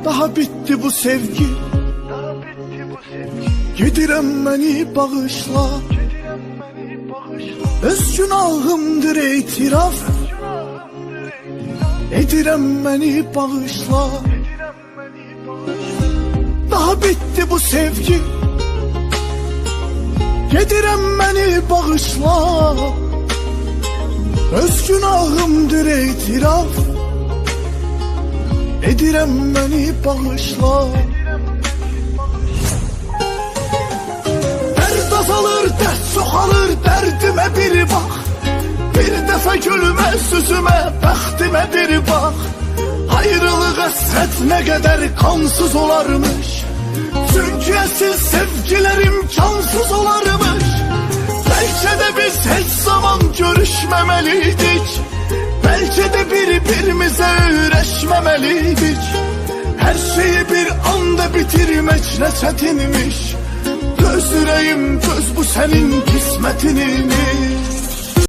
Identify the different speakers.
Speaker 1: Daha bitti bu sevgi. Gedirem beni bağışla. Öz günahımdır itiraf. Edirem beni bağışla. Daha bitti bu sevgi. Gedirem beni bağışla. Öz günahımdır itiraf. Edirem beni bağışla. Dert azalır, dert çoxalır, dərdimə bir bax. Bir dəfə gülümə, süzümə, bəxtimə bir bax. Ayrılıq həsrət nə qədər qansız olarmış. Çünki əsil sevgilərim cansız olarmış. Bəlkə də biz heç zaman görüşməməliydik. Bəlkə də bir-birimizə öyrəşməməliydik. Hər şeyi bir anda bitirmək nə çətinmiş. Göz ürəyim, göz bu sənin qismətinmiş.